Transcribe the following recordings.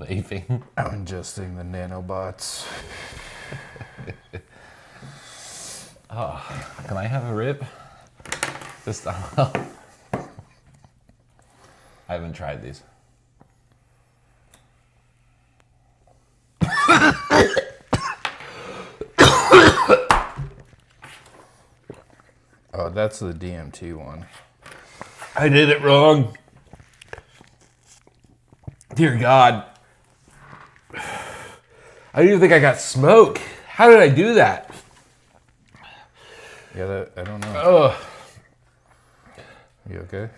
vaping. I'm ingesting the nanobots. Oh, can I have a rip? Just, I haven't tried these. Oh, that's the DMT one. I did it wrong. Dear God. I didn't even think I got smoke. How did I do that? Yeah, I don't know. Ugh. You okay?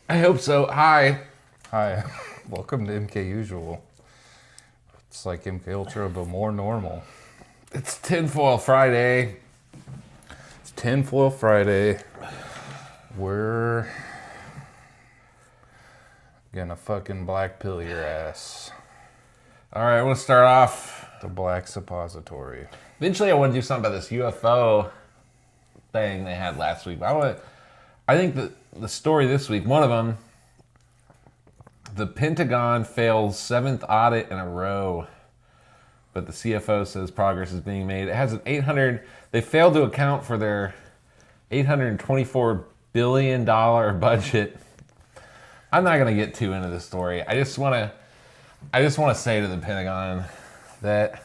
I hope so. Hi. Hi. Welcome to MKUsual. It's like MK Ultra, but more normal. It's Tinfoil Friday. It's Tinfoil Friday. We're gonna fucking black pill your ass. All right, we'll start off. The black suppository. Eventually, I want to do something about this UFO thing they had last week. But I think the story this week, one of them, the Pentagon fails 7th audit in a row, but the CFO says progress is being made. It has an they failed to account for their $824 billion budget. I'm not going to get too into this story. I just want to say to the Pentagon that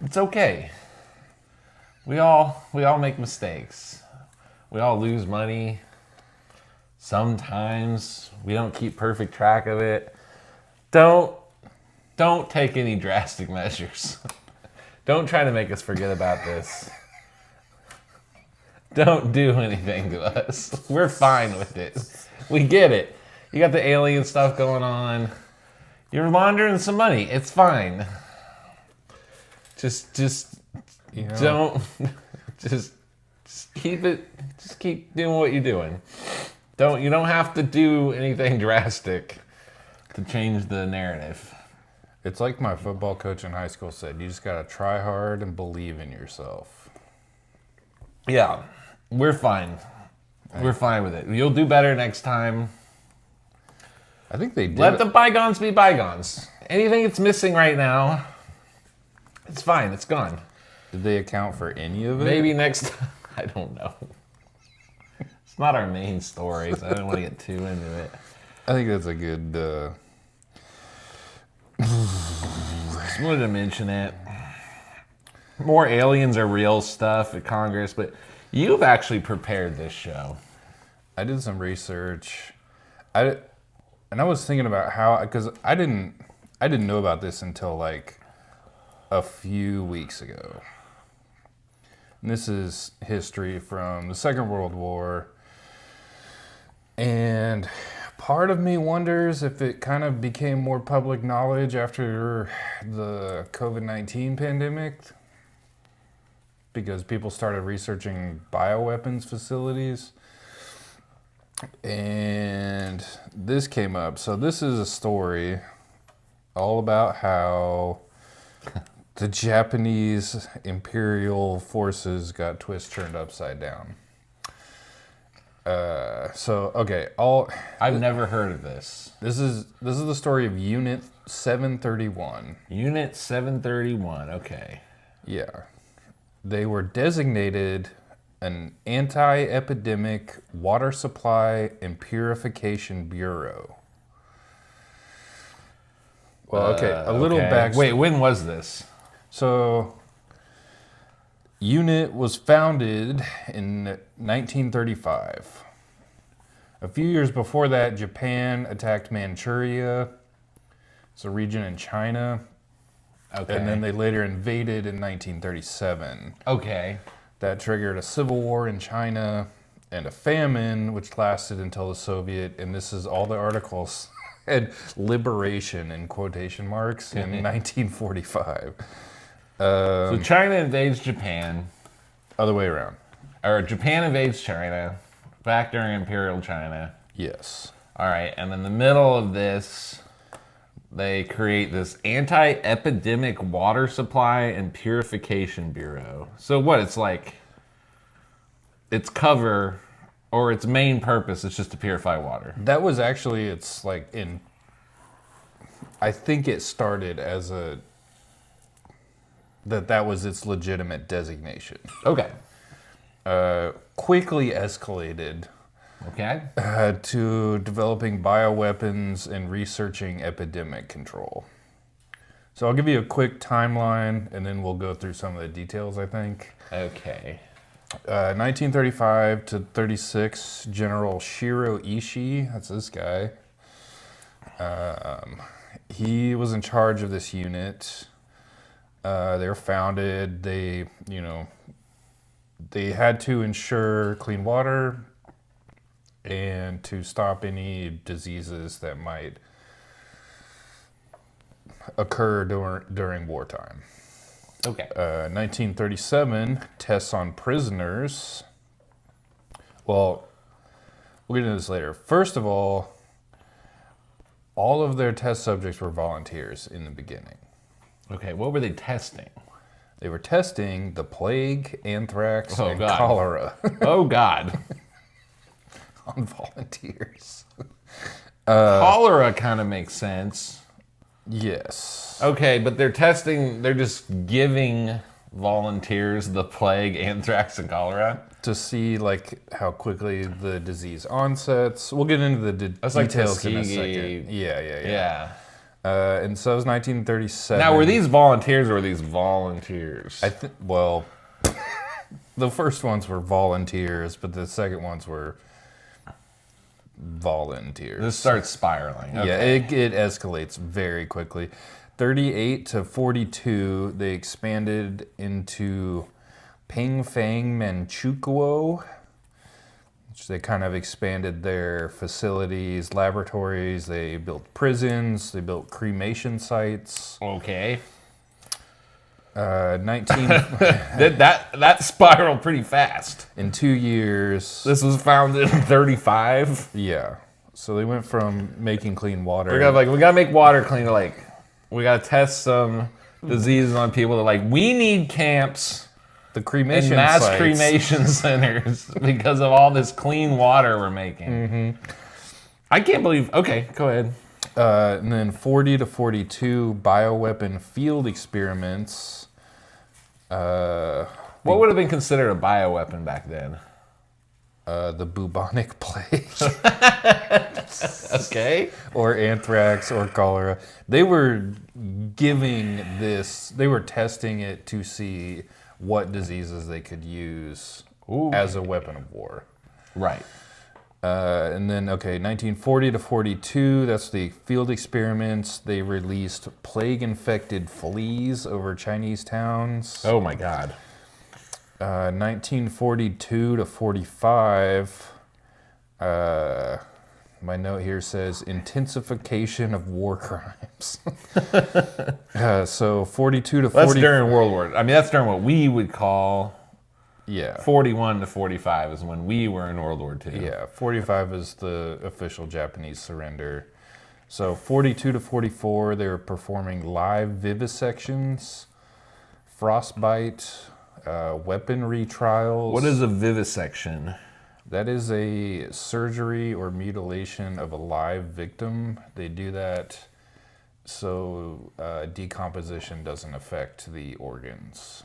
it's okay. We all make mistakes. We all lose money. Sometimes we don't keep perfect track of it. Don't take any drastic measures. Don't try to make us forget about this. Don't do anything to us. We're fine with it. We get it. You got the alien stuff going on. You're laundering some money. It's fine. Just You know, don't just keep it. Just keep doing what you're doing. You don't have to do anything drastic to change the narrative. it's like my football coach in high school said, you just gotta try hard and believe in yourself. Yeah, we're fine. We're fine with it. You'll do better next time. I think they did. Let the bygones be bygones. Anything that's missing right now, it's fine. It's gone. Did they account for any of it? Maybe next time. I don't know. It's not our main story, so I don't want to get too into it. I think that's a good... Just wanted to mention it. More aliens are real stuff at Congress, but you've actually prepared this show. I did some research. I was thinking about how, because I didn't know about this until like a few weeks ago. And this is history from the Second World War. And part of me wonders if it kind of became more public knowledge after the COVID-19 pandemic, because people started researching bioweapons facilities. And this came up. So this is a story all about how the Japanese Imperial forces got turned upside down. I've never heard of this. This is the story of Unit 731. Unit 731, okay. Yeah. They were designated an anti-epidemic water supply and purification bureau. Well, okay, a little back. Wait, when was this? So, UNIT was founded in 1935. A few years before that, Japan attacked Manchuria. It's a region in China. Okay. And then they later invaded in 1937. Okay. That triggered a civil war in China and a famine, which lasted until the Soviet, and this is all the articles, had liberation in quotation marks in 1945. So China invades Japan. Other way around. Or Japan invades China, back during Imperial China. Yes. All right, and in the middle of this, they create this anti-epidemic water supply and purification bureau. So what, it's like, its cover, or its main purpose is just to purify water. That was actually its like I think it started as that was its legitimate designation. Okay. Quickly escalated Okay. to developing bioweapons and researching epidemic control. So I'll give you a quick timeline, and then we'll go through some of the details, I think. Okay. 1935 to 36, General Shiro Ishii, that's this guy. He was in charge of this unit. They were founded. They had to ensure clean water and to stop any diseases that might occur during wartime. Okay. 1937, tests on prisoners. Well, we'll get into this later. First of all of their test subjects were volunteers in the beginning. Okay. What were they testing? They were testing the plague, anthrax, and God. cholera Oh, God. on volunteers. Cholera kind of makes sense. Yes. Okay, but they're just giving volunteers the plague, anthrax, and cholera. To see like how quickly the disease onsets. We'll get into the That's like details in a Tuskegee. second. Yeah. Yeah. And so it was 1937. Now, were these volunteers or were these volunteers? Well, the first ones were volunteers, but the second ones were volunteers. This starts spiraling. Okay. Yeah, it escalates very quickly. 38 to 42, they expanded into Pingfang Manchukuo, which they kind of expanded their facilities, laboratories. They built prisons. They built cremation sites. Okay. 19 That spiraled pretty fast. in 2 years. This was founded in 35. Yeah. So they went from making clean water. We gotta make water clean. Like, we gotta test some diseases on people. They're like, we need camps the and cremation mass sites. cremation centers because of all this clean water we're making. Mm-hmm. I can't believe. Okay, go ahead. And then 40 to 42 bioweapon field experiments. What would have been considered a bioweapon back then? The bubonic plague. Okay. Or anthrax or cholera. They were they were testing it to see what diseases they could use as a weapon of war. Right. And then, 1940 to 42, that's the field experiments. They released plague-infected fleas over Chinese towns. Oh my God. 1942 to 45, my note here says intensification of war crimes. So 42 to 40. That's during World War. I mean, that's during what we would call. Yeah. 41 to 45 is when we were in World War II. Yeah, 45 is the official Japanese surrender. So 42 to 44, they were performing live vivisections, frostbite, weaponry trials. What is a vivisection? That is a surgery or mutilation of a live victim. They do that so decomposition doesn't affect the organs.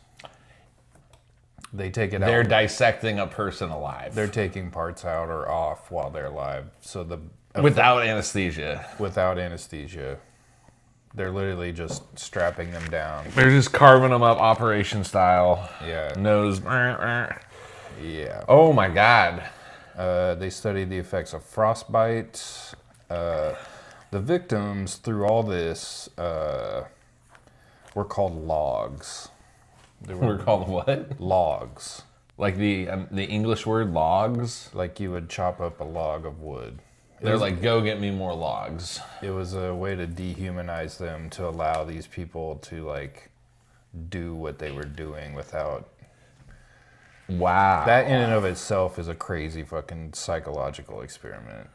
They take it out. They're dissecting a person alive. They're taking parts out or off while they're alive. So without anesthesia. Without anesthesia. They're literally just strapping them down. They're just carving them up operation style. Yeah. Nose. Yeah. Oh my God. They studied the effects of frostbite. The victims through all this were called logs. We're called what? Logs. Like the English word logs? Like you would chop up a log of wood. They're like, go get me more logs. It was a way to dehumanize them, to allow these people to like do what they were doing without. Wow. That in and of itself is a crazy fucking psychological experiment.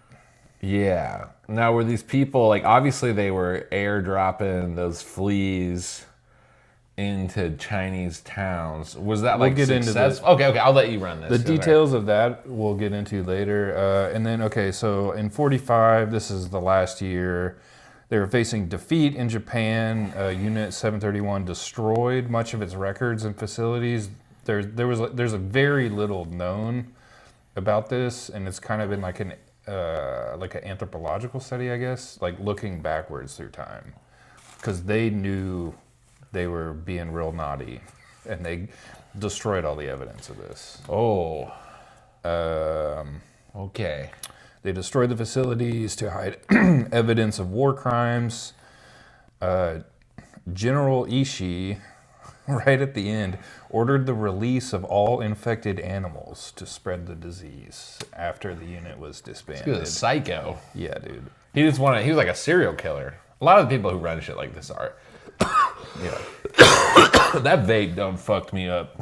Yeah. Now, were these people, like, obviously they were airdropping those fleas into Chinese towns. Was that like successful? Okay, I'll let you run this. The details of that we'll get into later. And then, so in 45, this is the last year, They were facing defeat in Japan. Unit 731 destroyed much of its records and facilities. There's a very little known about this, and it's kind of been like an anthropological study, I guess, like looking backwards through time, because they knew they were being real naughty, and they destroyed all the evidence of this. Oh. Okay. They destroyed the facilities to hide evidence of war crimes. General Ishii, right at the end, ordered the release of all infected animals to spread the disease after the unit was disbanded. He was a psycho. Yeah, dude. He was like a serial killer. A lot of the people who run shit like this are. Yeah. That vape done fucked me up.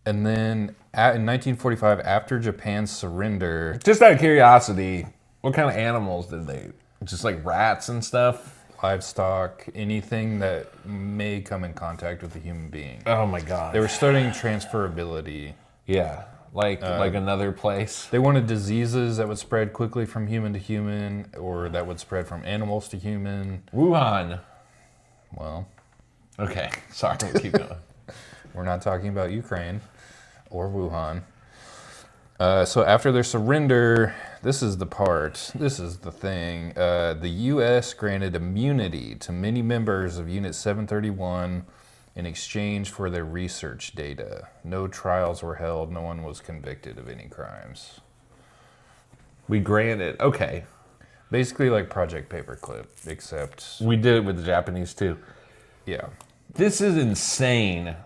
And then in 1945, after Japan's surrender, Just out of curiosity, what kind of animals did they? Just like rats and stuff? livestock, anything that may come in contact with a human being. Oh my god. They were studying transferability. Yeah. Like another place. They wanted diseases that would spread quickly from human to human, or that would spread from animals to human. Wuhan. Well, Okay. Sorry, we'll keep going. we're not talking about Ukraine or Wuhan. So after their surrender, this is the thing. The U.S. granted immunity to many members of Unit 731 in exchange for their research data. No trials were held. No one was convicted of any crimes. We granted. Okay. Basically like Project Paperclip, except, We did it with the Japanese too. yeah. This is insane.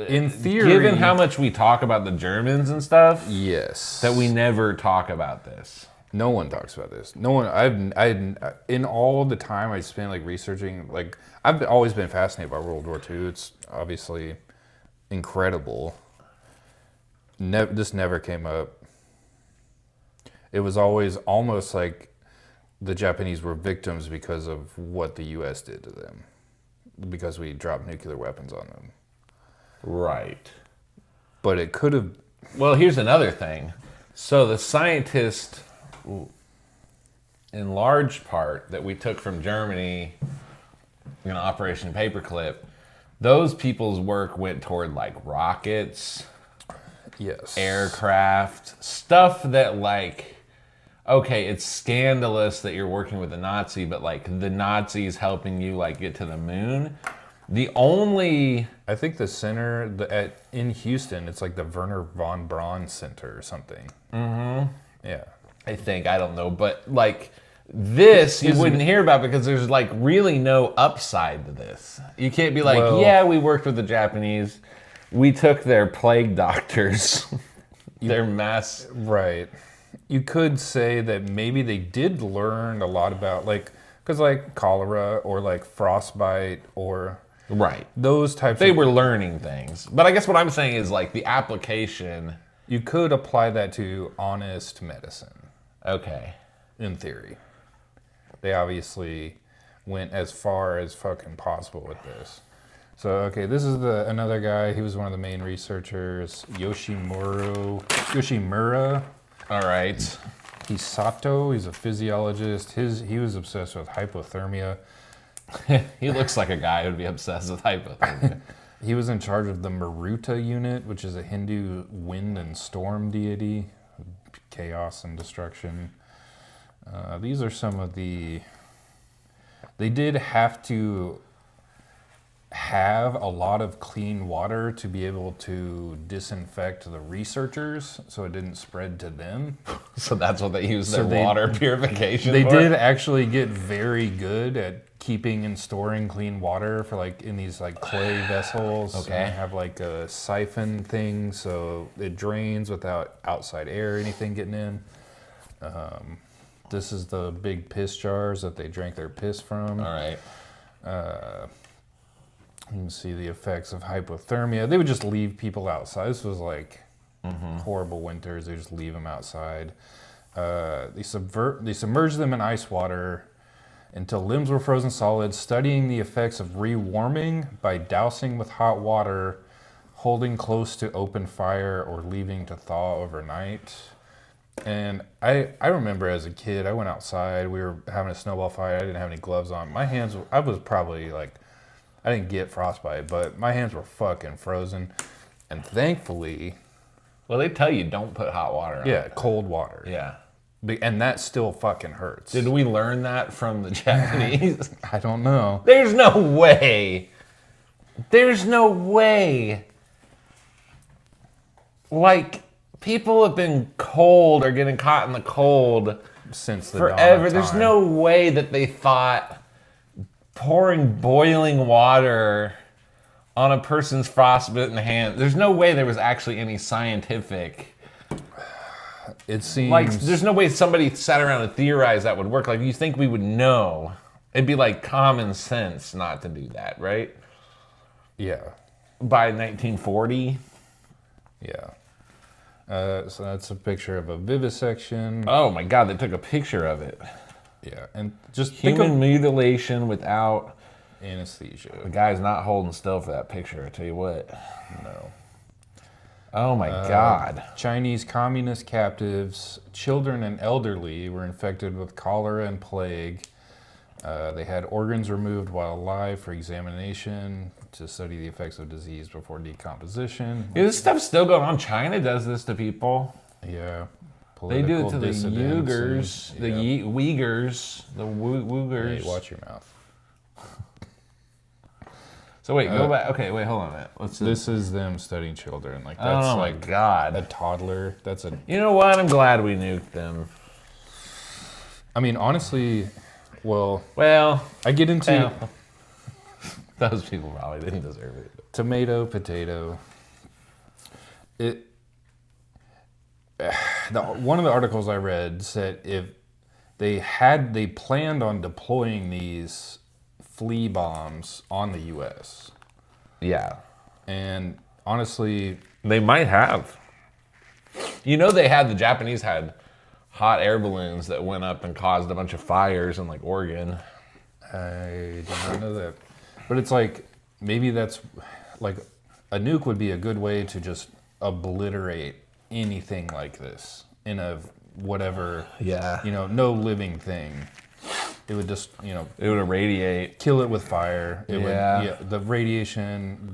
In theory, Given how much we talk about the Germans and stuff, yes, that we never talk about this. no one talks about this. No one. In all the time I spent like researching, like I've always been fascinated by World War II. It's obviously incredible. This never came up. It was always almost like the Japanese were victims because of what the U.S. did to them, because we dropped nuclear weapons on them. Right. But it could have. Well, here's another thing. So the scientist, in large part, that we took from Germany in Operation Paperclip, those people's work went toward like rockets, Yes. aircraft, stuff that like, okay, it's scandalous that you're working with a Nazi, but like the Nazis helping you like get to the moon. The only... I think the center in Houston, it's like the Werner von Braun Center or something. Mm-hmm. Yeah. I think, I don't know, but like this you wouldn't hear about because there's like really no upside to this. You can't be like, Well, yeah, we worked with the Japanese. We took their plague doctors, their mass. Right. You could say that maybe they did learn a lot about, like, because like cholera or like frostbite or Right. those types They of... were learning things. But I guess what I'm saying is like the application. You could apply that to honest medicine, Okay. in theory. They obviously went as far as fucking possible with this. So, okay, this is another guy. He was one of the main researchers, Yoshimura All right. Hisato. He's a physiologist. He was obsessed with hypothermia. He looks like a guy who'd be obsessed with hypothermia. He was in charge of the Maruta unit, which is a Hindu wind and storm deity, chaos and destruction. These are some of the... They did have to have a lot of clean water to be able to disinfect the researchers so it didn't spread to them. So that's what they use So their they- water purification They for? did actually get very good at keeping and storing clean water for like in these like clay vessels. Okay. And they have like a siphon thing so it drains without outside air or anything getting in. This is the big piss jars that they drank their piss from. All right. You can see the effects of hypothermia. They would just leave people outside. This was like horrible winters. They just leave them outside. They submerged them in ice water until limbs were frozen solid, studying the effects of rewarming by dousing with hot water, holding close to open fire, or leaving to thaw overnight. And I remember as a kid, I went outside. We were having a snowball fight. I didn't have any gloves on. My hands, I was probably like, I didn't get frostbite, but my hands were fucking frozen. And thankfully, Well, they tell you don't put hot water on. yeah, cold water. Yeah. And that still fucking hurts. Did we learn that from the Japanese? I don't know. There's no way. There's no way. Like, people have been cold or getting caught in the cold Since the dawn forever. of There's time. no way that they thought pouring boiling water on a person's frostbitten hand. There's no way there was actually any scientific. It seems Like, there's no way somebody sat around and theorized that would work. Like, you think we would know. It'd be like common sense not to do that, right? yeah, By 1940. yeah. So that's a picture of a vivisection. Oh my God, they took a picture of it. Yeah, and just think Human of mutilation without. The anesthesia. guy's not holding still for that picture, I tell you what. No. Oh my God. Chinese communist captives, children and elderly, were infected with cholera and plague. They had organs removed while alive for examination to study the effects of disease before decomposition. Yeah, this stuff's still going on. China does this to people. Yeah. They do it to the dissidents Uyghurs, and- the yeah. Uyghurs, the Uyghurs. Hey, watch your mouth. So wait, go back. Okay, wait, hold on a minute. Let's. This is them studying children. Like that's Oh my like God. a toddler. That's a. You know what? I'm glad we nuked them. I mean, honestly, well, Well, I get into those people probably didn't deserve it. tomato, potato. One of the articles I read said if they planned on deploying these flea bombs on the U.S. Yeah, and honestly, they might have. You know, the Japanese had hot air balloons that went up and caused a bunch of fires in like Oregon. I did not know that. But it's like maybe that's like a nuke would be a good way to just obliterate anything like this in a whatever. Yeah. No living thing. It would just It would irradiate. kill it with fire. It Yeah. would, the radiation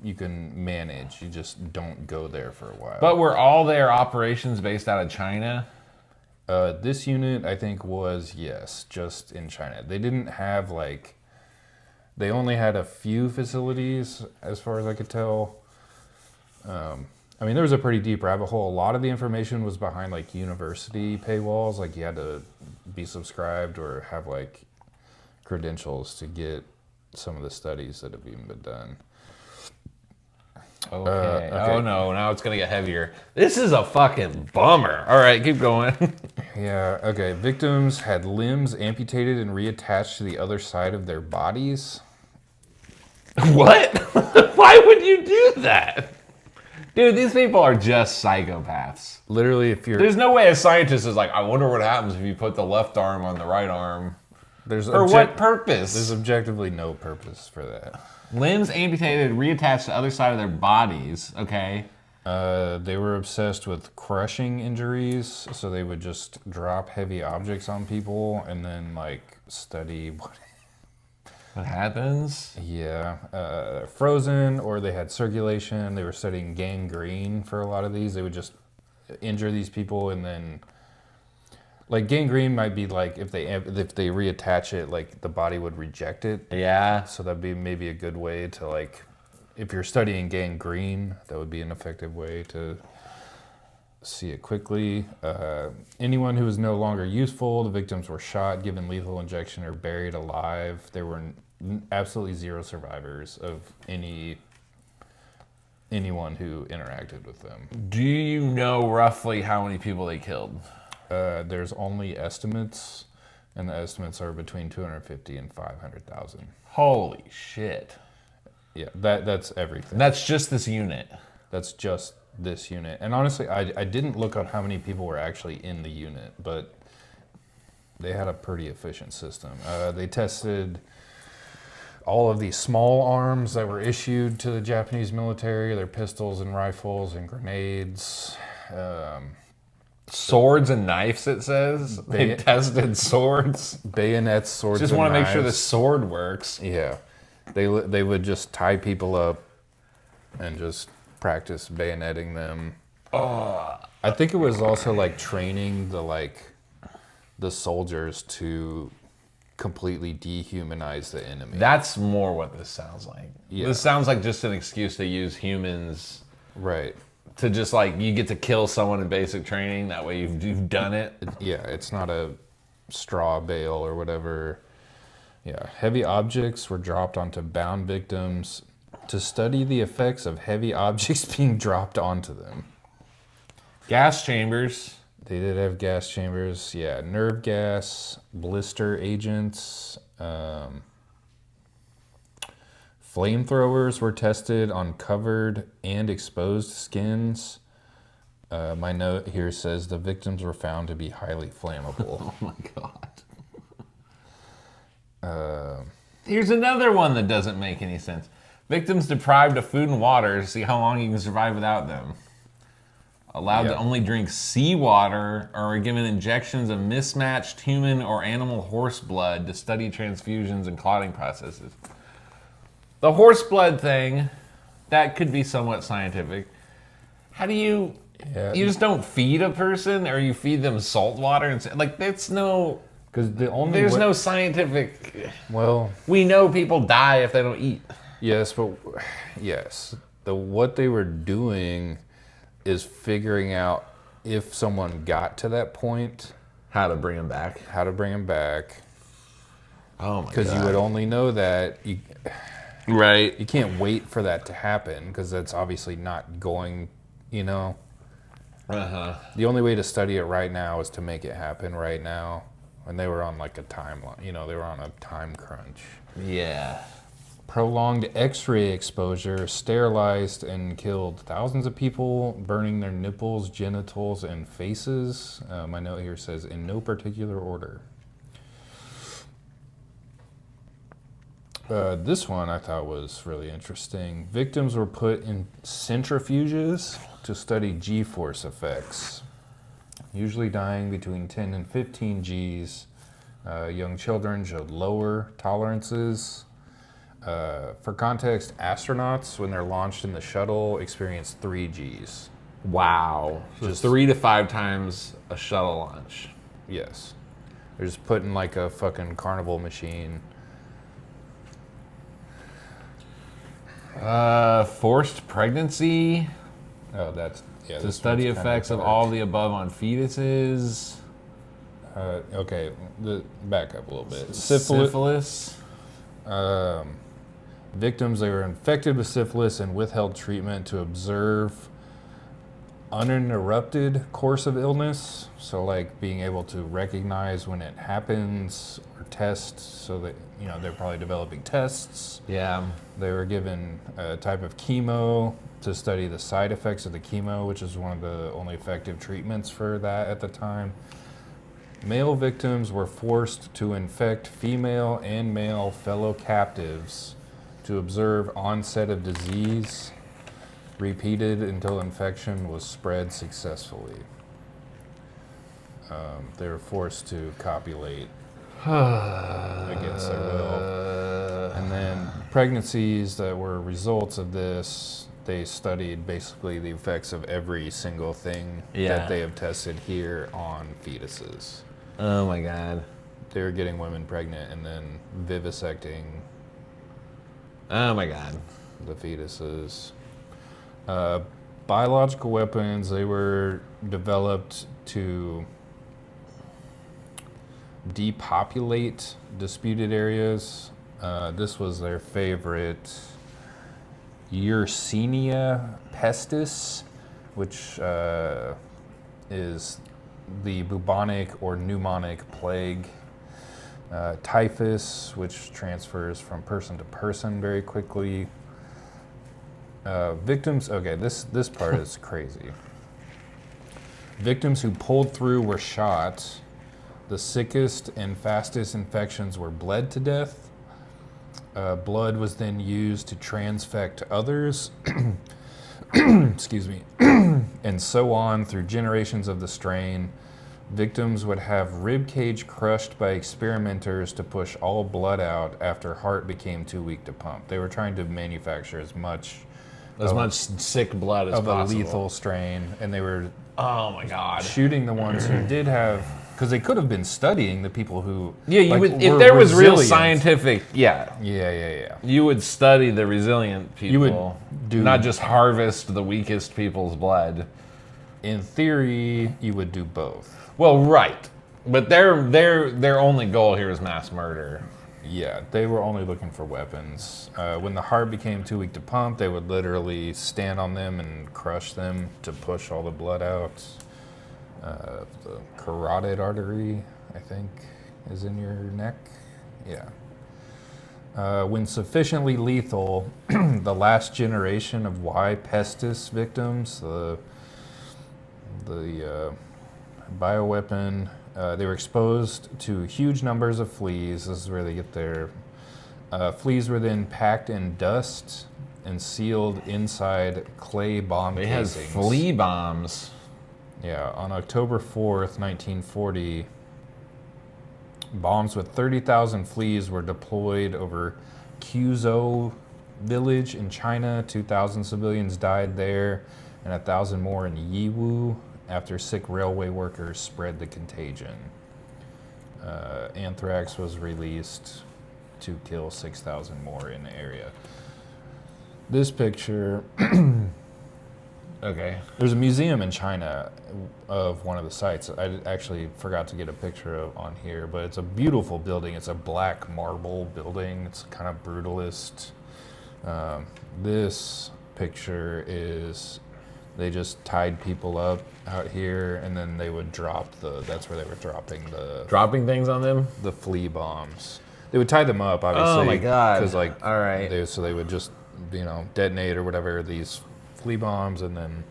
you can manage. You just don't go there for a while. But were all their operations based out of China? This unit, I think, was, yes, just in China. They didn't have, they only had a few facilities, as far as I could tell. I mean, there was a pretty deep rabbit hole. A lot of the information was behind, university paywalls. Like, you had to be subscribed or have, credentials to get some of the studies that have even been done. Okay. Okay. Oh no, now it's gonna get heavier. This is a fucking bummer. All right, keep going. Yeah, okay. Victims had limbs amputated and reattached to the other side of their bodies. What? Why would you do that? Dude, these people are just psychopaths. Literally, if you're... There's no way a scientist is like, I wonder what happens if you put the left arm on the right arm. There's For what purpose? There's objectively no purpose for that. Limbs amputated, reattached to the other side of their bodies. Okay. They were obsessed with crushing injuries, so they would just drop heavy objects on people and then study What happens? frozen, or they had circulation. They were studying gangrene for a lot of these. They would just injure these people and then gangrene might be if they reattach it, the body would reject it. Yeah. So that'd be maybe a good way to if you're studying gangrene, that would be an effective way to see it quickly. Anyone who was no longer useful, the victims were shot, given lethal injection, or buried alive. There were absolutely zero survivors of anyone who interacted with them. Do you know roughly how many people they killed? There's only estimates, and the estimates are between 250 and 500,000. Holy shit. Yeah, that's everything. That's just this unit. That's just this unit. And honestly, I didn't look up how many people were actually in the unit, but they had a pretty efficient system. They tested all of these small arms that were issued to the Japanese military, their pistols and rifles and grenades. Swords and knives, it says. They tested swords. Bayonets, swords, Just and want to make sure the knives. sword works. Yeah, they would just tie people up and just practice bayoneting them. I think it was also like training the soldiers to completely dehumanize the enemy. That's more what this sounds like. Yeah. This sounds like just an excuse to use humans Right. to just like, you get to kill someone in basic training. That way you've done it. Yeah, it's not a straw bale or whatever. Yeah, heavy objects were dropped onto bound victims to study the effects of heavy objects being dropped onto them. Gas chambers. They did have gas chambers. Yeah, nerve gas, blister agents. Flamethrowers were tested on covered and exposed skins. My note here says the victims were found to be highly flammable. Oh my God. Here's another one that doesn't make any sense. Victims deprived of food and water to see how long you can survive without them. Allowed to only drink seawater or are given injections of mismatched human or animal horse blood to study transfusions and clotting processes. The horse blood thing, that could be somewhat scientific. How do you... Yeah. You just don't feed a person, or you feed them salt water and like that's no. Because there's no scientific. Well, we know people die if they don't eat. Yes, but yes, what they were doing is figuring out if someone got to that point, How to bring them back. how to bring them back. Oh my god. Because you would only know that Right. you can't wait for that to happen because that's obviously not going. The only way to study it right now is to make it happen right now. And they were on like a timeline, they were on a time crunch. Yeah. Prolonged X-ray exposure sterilized and killed thousands of people, burning their nipples, genitals, and faces. My note here says, in no particular order. This one I thought was really interesting. Victims were put in centrifuges to study G-force effects, usually dying between 10 and 15 Gs. Young children showed lower tolerances. For context, astronauts, when they're launched in the shuttle, experience 3 Gs. Wow. Just 3 to 5 times a shuttle launch. Yes. They're just put in like a fucking carnival machine. Forced pregnancy. Oh, that's... Yeah, To study effects of all the above on fetuses. Okay, back up a little bit. Syphilis. Victims, they were infected with syphilis and withheld treatment to observe uninterrupted course of illness. So like being able to recognize when it happens or test so that, they're probably developing tests. Yeah. They were given a type of chemo to study the side effects of the chemo, which is one of the only effective treatments for that at the time. Male victims were forced to infect female and male fellow captives to observe onset of disease, repeated until infection was spread successfully. They were forced to copulate against their will. And then pregnancies that were results of this, they studied basically the effects of every single thing that they have tested here on fetuses. Oh my god. They were getting women pregnant and then vivisecting Oh my god. the fetuses. Biological weapons, they were developed to depopulate disputed areas. This was their favorite, Yersinia pestis, which is the bubonic or pneumonic plague. Typhus, which transfers from person to person very quickly. Victims, okay, this part is crazy. Victims who pulled through were shot. The sickest and fastest infections were bled to death. Blood was then used to transfect others. excuse me, and so on through generations of the strain. Victims would have rib cage crushed by experimenters to push all blood out after heart became too weak to pump. They were trying to manufacture as much sick blood as of a possible. lethal strain, and they were Oh my god. shooting the ones who did have, because they could have been studying the people who Yeah, you like, would if were there was real resilient. scientific. Yeah, Yeah. you would study the resilient people. You would do- not just harvest the weakest people's blood. In theory, you would do both. Well, right, but their only goal here is mass murder. Yeah, they were only looking for weapons. When the heart became too weak to pump, they would literally stand on them and crush them to push all the blood out. The carotid artery, I think, is in your neck. Yeah. When sufficiently lethal, the last generation of Y. pestis victims, the bioweapon, they were exposed to huge numbers of fleas. This is where they get their fleas were then packed in dust and sealed inside clay bomb They casings. has flea bombs. Yeah, on October 4th, 1940, bombs with 30,000 fleas were deployed over Quzhou village in China. 2,000 civilians died there, and 1,000 more in Yiwu after sick railway workers spread the contagion. Anthrax was released to kill 6,000 more in the area. This picture, Okay. there's a museum in China of one of the sites. I actually forgot to get a picture of on here, but it's a beautiful building. It's a black marble building. It's kind of brutalist. This picture is, they just tied people up out here, and then they would drop that's where they were Dropping things on them? the flea bombs. They would tie them up, obviously. Oh my God. Because like, all right. so they would just, detonate or whatever these flea bombs, and then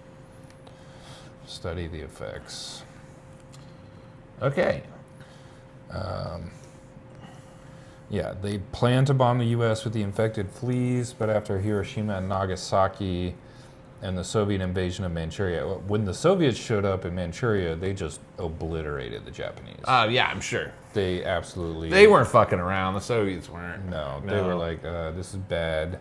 study the effects. Okay. Yeah, they planned to bomb the U.S. with the infected fleas, but after Hiroshima and Nagasaki and the Soviet invasion of Manchuria, when the Soviets showed up in Manchuria, they just obliterated the Japanese. Yeah, I'm sure. They absolutely... They weren't fucking around. The Soviets weren't. No, they were like, this is bad.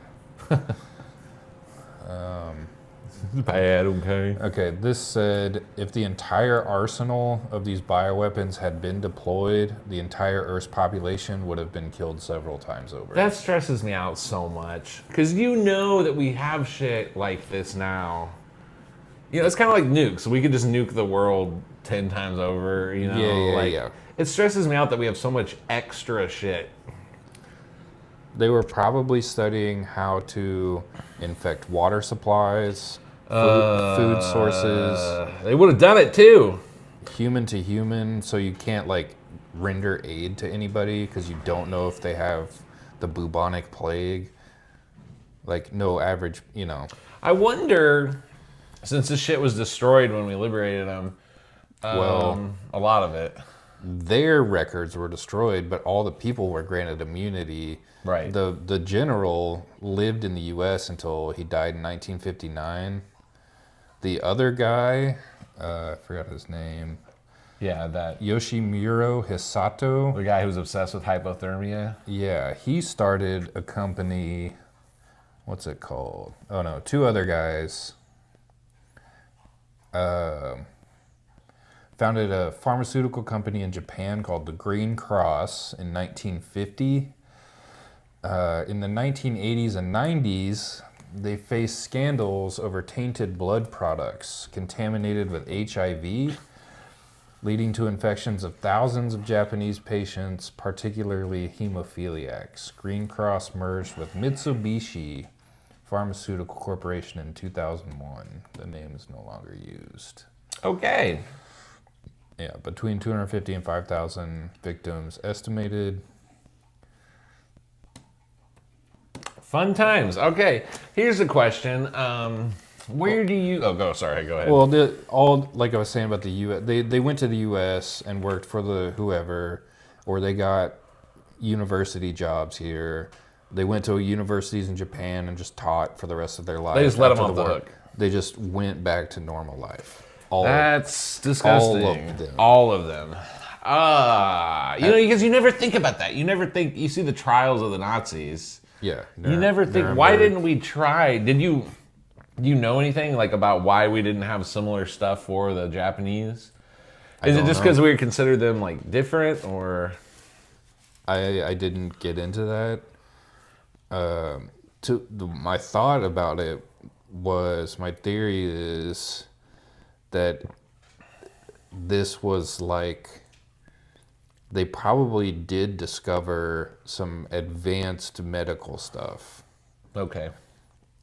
Bad, okay. Okay, this said, if the entire arsenal of these bioweapons had been deployed, the entire Earth's population would have been killed several times over. That stresses me out so much. Because you know that we have shit like this now. It's kind of like nukes. We could just nuke the world 10 times over, Yeah. It stresses me out that we have so much extra shit. They were probably studying how to infect water supplies, food sources, They would have done it too. human to human, so you can't like render aid to anybody because you don't know if they have the bubonic plague. Like no average, I wonder, since this shit was destroyed when we liberated them, Well, a lot of it. their records were destroyed, but all the people were granted immunity. Right. The general lived in the U.S. until he died in 1959. The other guy, I forgot his name, Yeah, that Yoshimuro Hisato. the guy who's obsessed with hypothermia. Yeah, he started a company. What's it called? Oh no, two other guys founded a pharmaceutical company in Japan called the Green Cross in 1950. In the 1980s and 90s, they faced scandals over tainted blood products contaminated with HIV, leading to infections of thousands of Japanese patients, particularly hemophiliacs. Green Cross merged with Mitsubishi Pharmaceutical Corporation in 2001. The name is no longer used. Okay. Yeah, between 250 and 5,000 victims estimated. Fun times. Okay, here's a question. Where do you? Oh, go. Sorry, go ahead. Well, like I was saying about the U.S., they went to the U.S. and worked for the whoever, or they got university jobs here. They went to universities in Japan and just taught for the rest of their life. They just let them after off the war. hook. They just went back to normal life. All That's disgusting. all of them. All of them. Because you never think about that. You never think, you see the trials of the Nazis. Yeah. You never think, why didn't we try? Do you know anything like about why we didn't have similar stuff for the Japanese? Is it just because we considered them like different, or? I didn't get into that. My thought about it was, my theory is that this was like, they probably did discover some advanced medical stuff. Okay.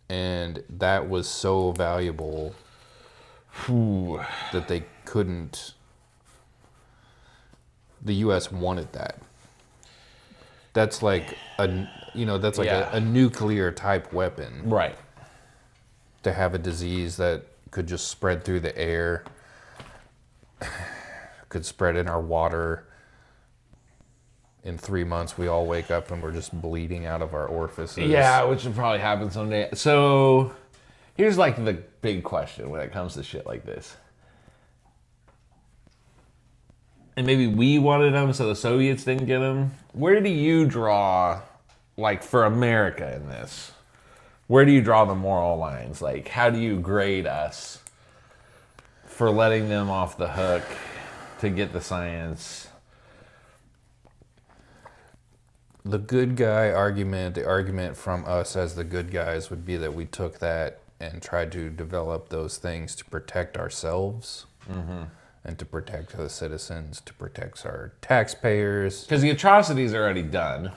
And that was so valuable that they couldn't. The U.S. wanted that. That's like a nuclear type weapon. Right. To have a disease that could just spread through the air, could spread in our water. In 3 months, we all wake up and we're just bleeding out of our orifices. Yeah, which will probably happen someday. So here's like the big question when it comes to shit like this. And maybe we wanted them so the Soviets didn't get them. Where do you draw, like for America in this? Where do you draw the moral lines? Like, how do you grade us for letting them off the hook to get the science? The good guy argument, the argument from us as the good guys would be that we took that and tried to develop those things to protect ourselves and to protect the citizens, to protect our taxpayers. Because the atrocities are already done.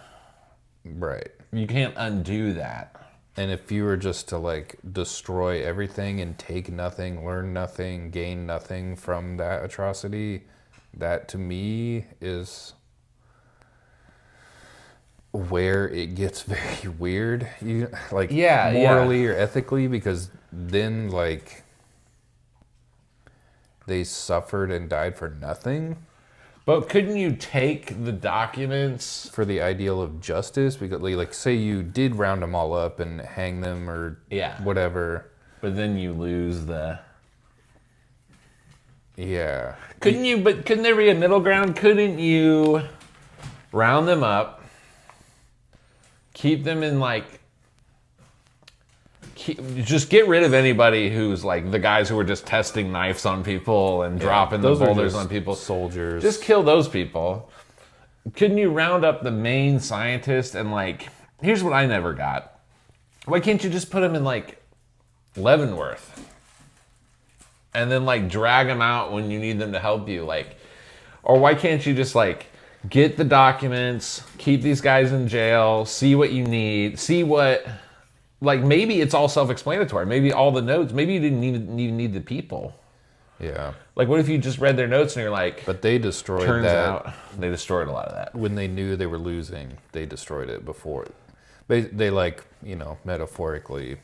Right. You can't undo that. And if you were just to like destroy everything and take nothing, learn nothing, gain nothing from that atrocity, that to me is where it gets very weird, morally or ethically, because then like they suffered and died for nothing. But couldn't you take the documents for the ideal of justice? Because like say you did round them all up and hang them or whatever, but then you lose the. Yeah. Couldn't there be a middle ground? Couldn't you round them up, keep them in just get rid of anybody who's like the guys who were just testing knives on people and dropping the boulders on people. Soldiers. Just kill those people. Couldn't you round up the main scientists and here's what I never got. Why can't you just put them in Leavenworth? And then drag them out when you need them to help you, or why can't you just get the documents, keep these guys in jail, see what you need, see what, maybe it's all self-explanatory. Maybe all the notes, maybe you didn't even need the people. Yeah. What if you just read their notes and you're like, but they destroyed turns that. out they destroyed a lot of that. When they knew they were losing, they destroyed it before. They metaphorically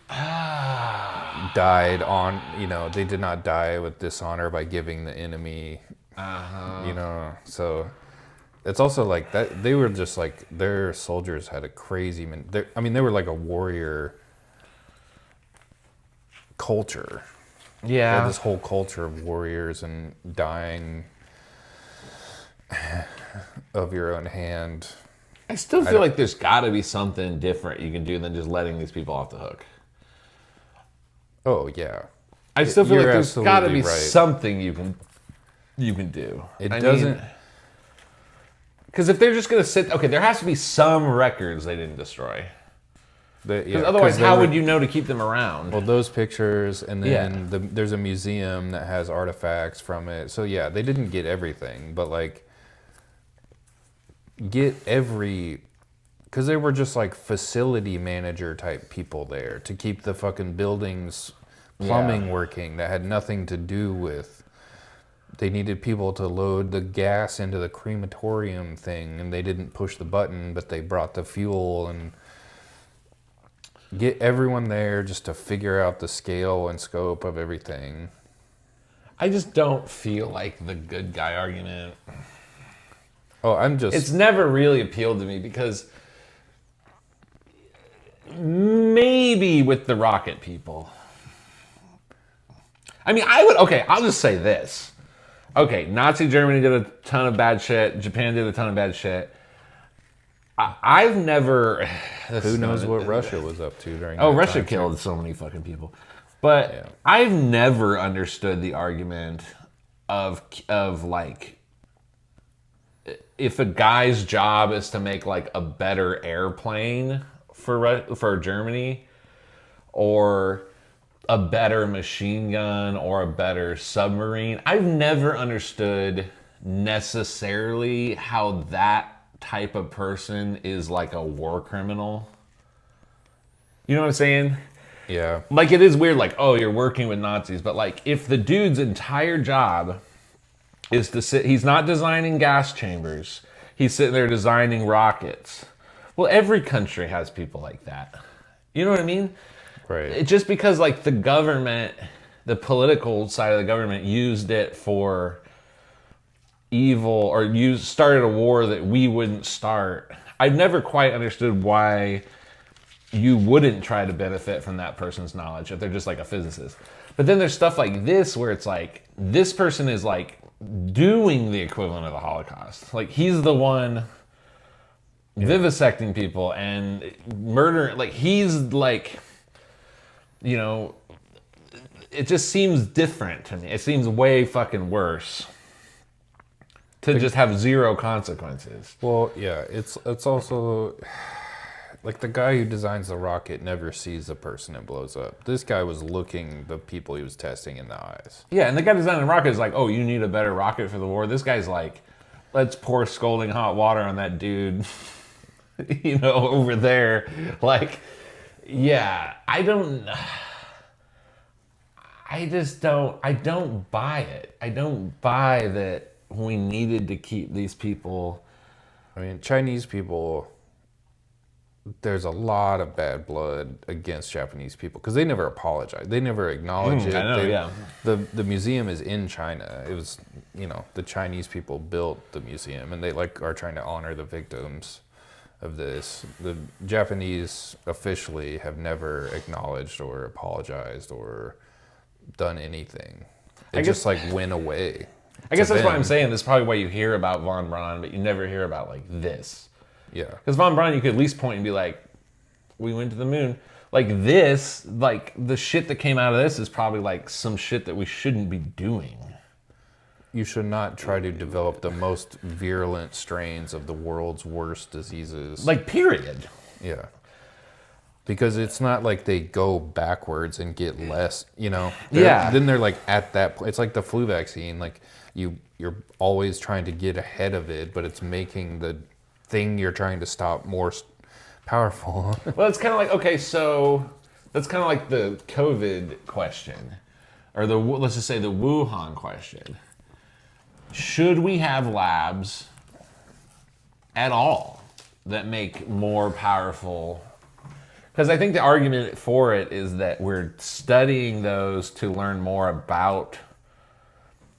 died on, they did not die with dishonor by giving the enemy, so it's also that they were just their soldiers had a crazy, they were like a warrior culture. Yeah. They had this whole culture of warriors and dying of your own hand. I still feel like there's got to be something different you can do than just letting these people off the hook. Oh, yeah. I still feel like there's absolutely got to be right. something you can do. It doesn't. Because if they're just going to there has to be some records they didn't destroy. Because otherwise, how would you know to keep them around? Well, those pictures, and then there's a museum that has artifacts from it. So, yeah, they didn't get everything, but, get every... Because they were just, facility manager type people there to keep the fucking buildings plumbing working that had nothing to do with... They needed people to load the gas into the crematorium thing, and they didn't push the button, but they brought the fuel and... Get everyone there just to figure out the scale and scope of everything. I just don't feel like the good guy argument. Oh, It's never really appealed to me because maybe with the rocket people. I mean, okay, I'll just say this. Okay, Nazi Germany did a ton of bad shit. Japan did a ton of bad shit. I've never... Who knows what Russia was up to during Oh, that Russia time, killed so many fucking people. But Yeah. I've never understood the argument of like, if a guy's job is to make like a better airplane for Germany, or a better machine gun, or a better submarine. I've never understood necessarily how that type of person is like a war criminal. You know what I'm saying? Yeah. Like, it is weird, like, oh, you're working with Nazis, but like, if the dude's entire job is to sit, he's not designing gas chambers, he's sitting there designing rockets. Well, every country has people like that. You know what I mean? Right. It just because like the government, the political side of the government used it for evil, or started a war that we wouldn't start. I've never quite understood why you wouldn't try to benefit from that person's knowledge if they're just like a physicist. But then there's stuff like this where it's like, this person is like doing the equivalent of the Holocaust. Like, he's the one vivisecting people and murdering. Like, he's like, you know, it just seems different to me. It seems way fucking worse to just have zero consequences. Well, yeah, it's also like the guy who designs the rocket never sees the person it blows up. This guy was looking the people he was testing in the eyes. Yeah, and the guy designing the rocket is like, oh, you need a better rocket for the war. This guy's like, let's pour scalding hot water on that dude, you know, over there. Like, yeah, I don't buy it. I don't buy that we needed to keep these people. I mean, Chinese people, there's a lot of bad blood against Japanese people because they never apologize. They never acknowledge it. I know, yeah. The museum is in China. It was, you know, the Chinese people built the museum, and they like are trying to honor the victims of this. The Japanese officially have never acknowledged or apologized or done anything. It just like went away. I guess that's why I'm saying this is probably why you hear about von Braun, but you never hear about like this. Yeah. Because von Braun, you could at least point and be like, we went to the moon. Like this, like the shit that came out of this is probably like some shit that we shouldn't be doing. You should not try to develop the most virulent strains of the world's worst diseases. Like, period. Yeah. Because it's not like they go backwards and get less, you know. Then they're like at that point. It's like the flu vaccine. Like you're always trying to get ahead of it, but it's making the thing you're trying to stop more powerful. Well, it's kind of like, okay, so that's kind of like the COVID question, or let's just say the Wuhan question. Should we have labs at all that make more powerful? Because I think the argument for it is that we're studying those to learn more about.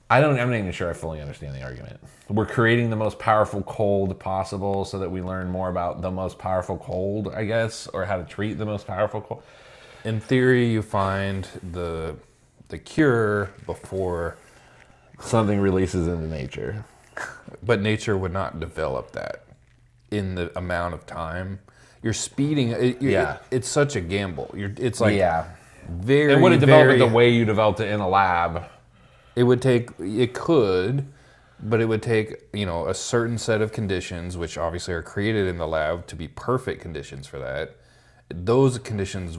I'm not even sure I fully understand the argument. We're creating the most powerful cold possible so that we learn more about the most powerful cold, I guess, or how to treat the most powerful cold. In theory, you find the cure before Something releases into nature. But nature would not develop that in the amount of time. You're speeding. It's such a gamble. It's like very. It wouldn't develop it the way you developed it in a lab. It would take. It could, but it would take, you know, a certain set of conditions, which obviously are created in the lab to be perfect conditions for that. Those conditions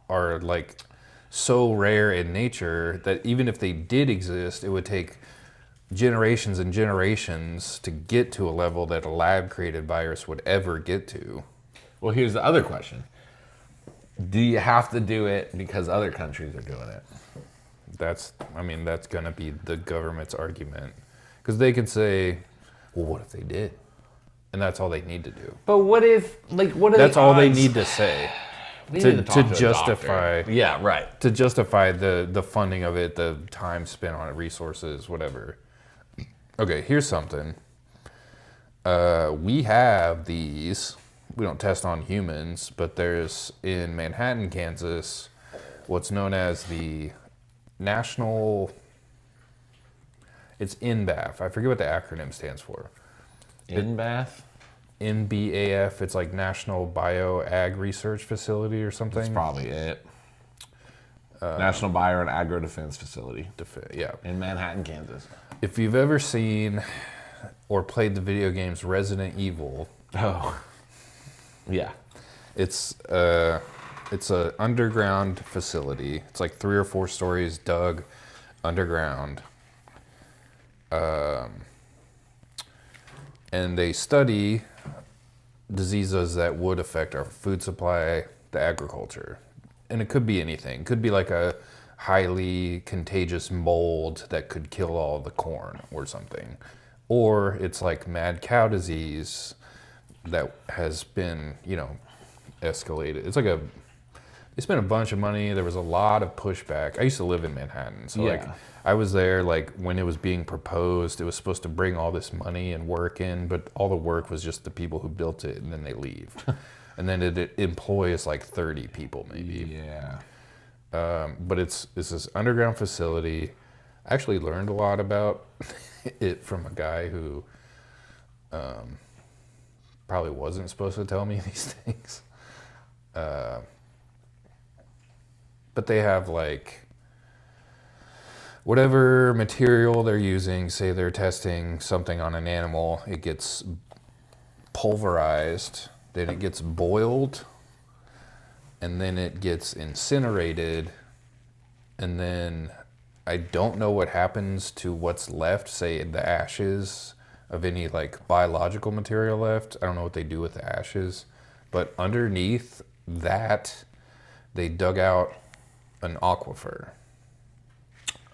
are like so rare in nature that even if they did exist, it would take generations and generations to get to a level that a lab created virus would ever get to. Well, here's the other question. Do you have to do it because other countries are doing it? That's going to be the government's argument. Because they could say, well, what if they did? And that's all they need to do. But what if, like, what are That's the all they odds? need to say. To justify. Yeah, right. To justify the funding of it, the time spent on it, resources, whatever. Okay, here's something. We have these we don't test on humans, but there's in Manhattan, Kansas, what's known as the National. It's NBAF. I forget what the acronym stands for. InBath? NBAF. It's like National Bio Ag Research Facility or something. That's probably it. National Bio and Agro Defense Facility. Yeah. In Manhattan, Kansas. If you've ever seen or played the video games Resident Evil, Oh. Yeah. it's a underground facility. It's like 3 or 4 stories dug underground. And they study diseases that would affect our food supply, the agriculture. And it could be anything. It could be like a highly contagious mold that could kill all the corn or something. Or it's like mad cow disease that has been, escalated. It's like they spent a bunch of money. There was a lot of pushback. I used to live in Manhattan. So Yeah. I was there when it was being proposed. It was supposed to bring all this money and work in, but all the work was just the people who built it, and then they leave. And then it employs like 30 people maybe. Yeah. But it's this underground facility. I actually learned a lot about it from a guy who probably wasn't supposed to tell me these things. But they have like whatever material they're using, say they're testing something on an animal, it gets pulverized, then it gets boiled, and then it gets incinerated, and then I don't know what happens to what's left, say the ashes of any like biological material left. I don't know what they do with the ashes, but underneath that, they dug out an aquifer.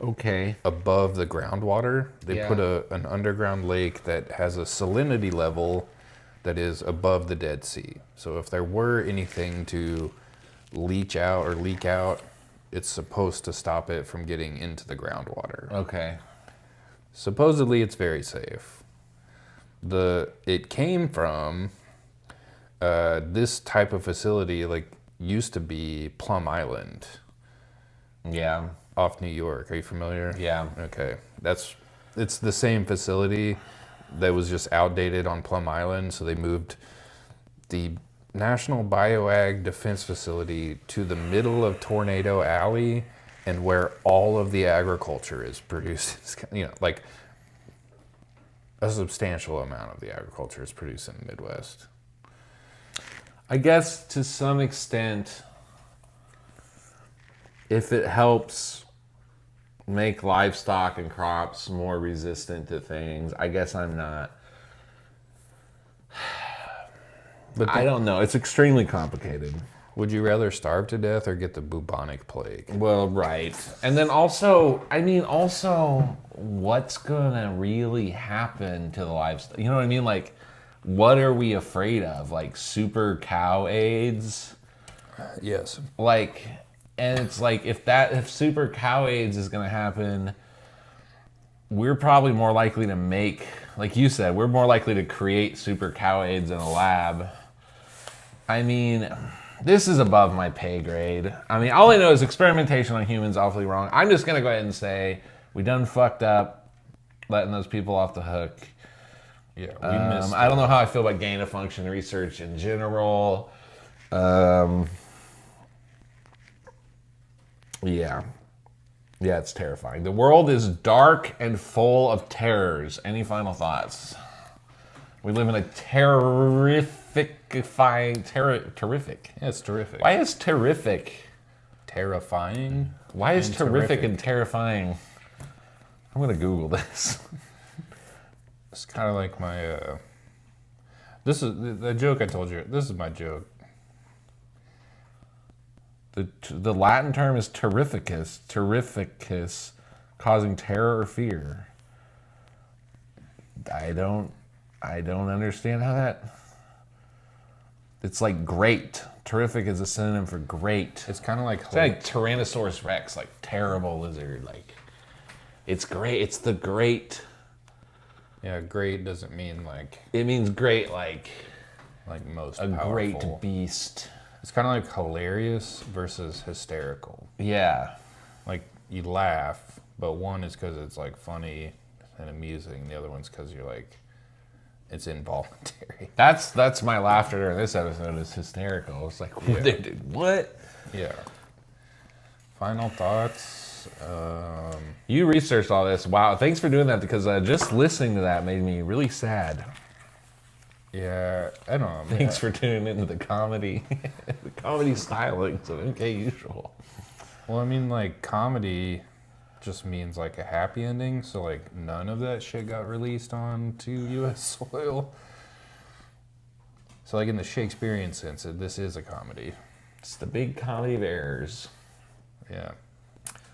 Okay. Above the groundwater, they Yeah. put an underground lake that has a salinity level that is above the Dead Sea. So if there were anything to leach out or leak out, it's supposed to stop it from getting into the groundwater. Okay. Supposedly it's very safe. It came from this type of facility, like used to be Plum Island Yeah. off New York. Are you familiar? Yeah. Okay. It's the same facility that was just outdated on Plum Island, so they moved the National Bioag Defense Facility to the middle of Tornado Alley, and where all of the agriculture is produced. Like a substantial amount of the agriculture is produced in the Midwest. I guess to some extent, if it helps make livestock and crops more resistant to things, I guess I'm not. But I don't know. It's extremely complicated. would you rather starve to death or get the bubonic plague? Well, right. And then also, what's gonna really happen to the livestock? You know what I mean? Like, what are we afraid of? Like super cow AIDS? Yes. Like, and it's like if super cow AIDS is gonna happen, we're probably more likely to make, like you said, we're more likely to create super cow AIDS in a lab. I mean, this is above my pay grade. I mean, all I know is experimentation on humans awfully wrong. I'm just gonna go ahead and say we done fucked up letting those people off the hook. Yeah, we missed. I don't know how I feel about gain of function research in general. Yeah, it's terrifying. The world is dark and full of terrors. Any final thoughts? We live in a terrific. Yeah, it's terrific. Why is terrific? Terrifying. Why is and terrific and terrifying? I'm gonna Google this. It's kind of like my. This is the joke I told you. This is my joke. The Latin term is terrificus, causing terror or fear. I don't understand how that. It's like great. Terrific is a synonym for great. It's kind of like. It's like Tyrannosaurus Rex, like terrible lizard. Like, it's great. It's the great. Yeah, great doesn't mean like. It means great, like. like most a powerful. great beast. It's kind of like hilarious versus hysterical. Yeah. Like you laugh, but one is because it's like funny and amusing. The other one's because you're like, it's involuntary. That's my laughter during this episode is hysterical. It's like, what? Yeah. Final thoughts. You researched all this. Wow. Thanks for doing that because just listening to that made me really sad. Yeah, I don't know. Thanks for tuning into the comedy, the comedy stylings of MKUsual. Well, I mean, like, comedy just means, like, a happy ending. So, like, none of that shit got released onto U.S. soil. So, like, in the Shakespearean sense, this is a comedy. It's the big comedy of errors. Yeah.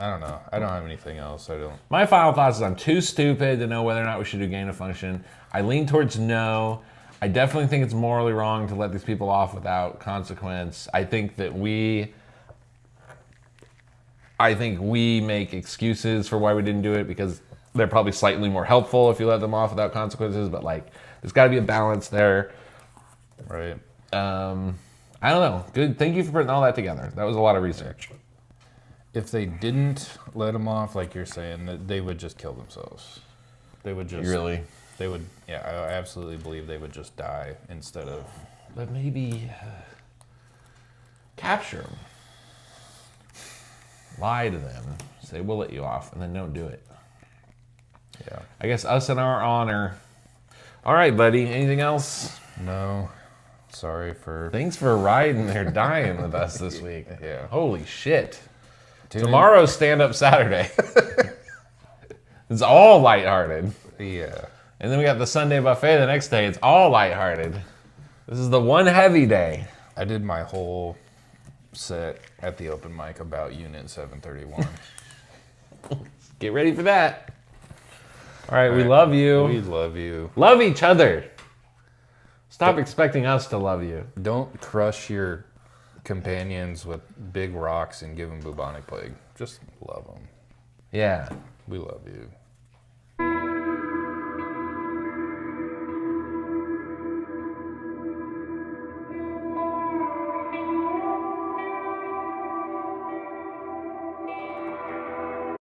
I don't know. I don't have anything else. My final thoughts is I'm too stupid to know whether or not we should do gain of function. I lean towards no. I definitely think it's morally wrong to let these people off without consequence. I think we make excuses for why we didn't do it because they're probably slightly more helpful if you let them off without consequences, but like there's got to be a balance there. Right. I don't know. Good. Thank you for putting all that together. That was a lot of research. If they didn't let them off, like you're saying, they would just kill themselves. They would just... Really? They would, yeah, I absolutely believe they would just die instead of... But maybe capture them. Lie to them. Say, we'll let you off, and then don't do it. Yeah. I guess us in our honor. All right, buddy. Anything else? No. Sorry for... Thanks for riding there dying with us this week. Yeah. Holy shit. Tune Tomorrow's stand-up Saturday. It's all lighthearted. Yeah. And then we got the Sunday buffet the next day. It's all lighthearted. This is the one heavy day. I did my whole set at the open mic about Unit 731. Get ready for that. All right, we love you. We love you. Love each other. Stop expecting us to love you. Don't crush your companions with big rocks and give them bubonic plague. Just love them. Yeah. We love you.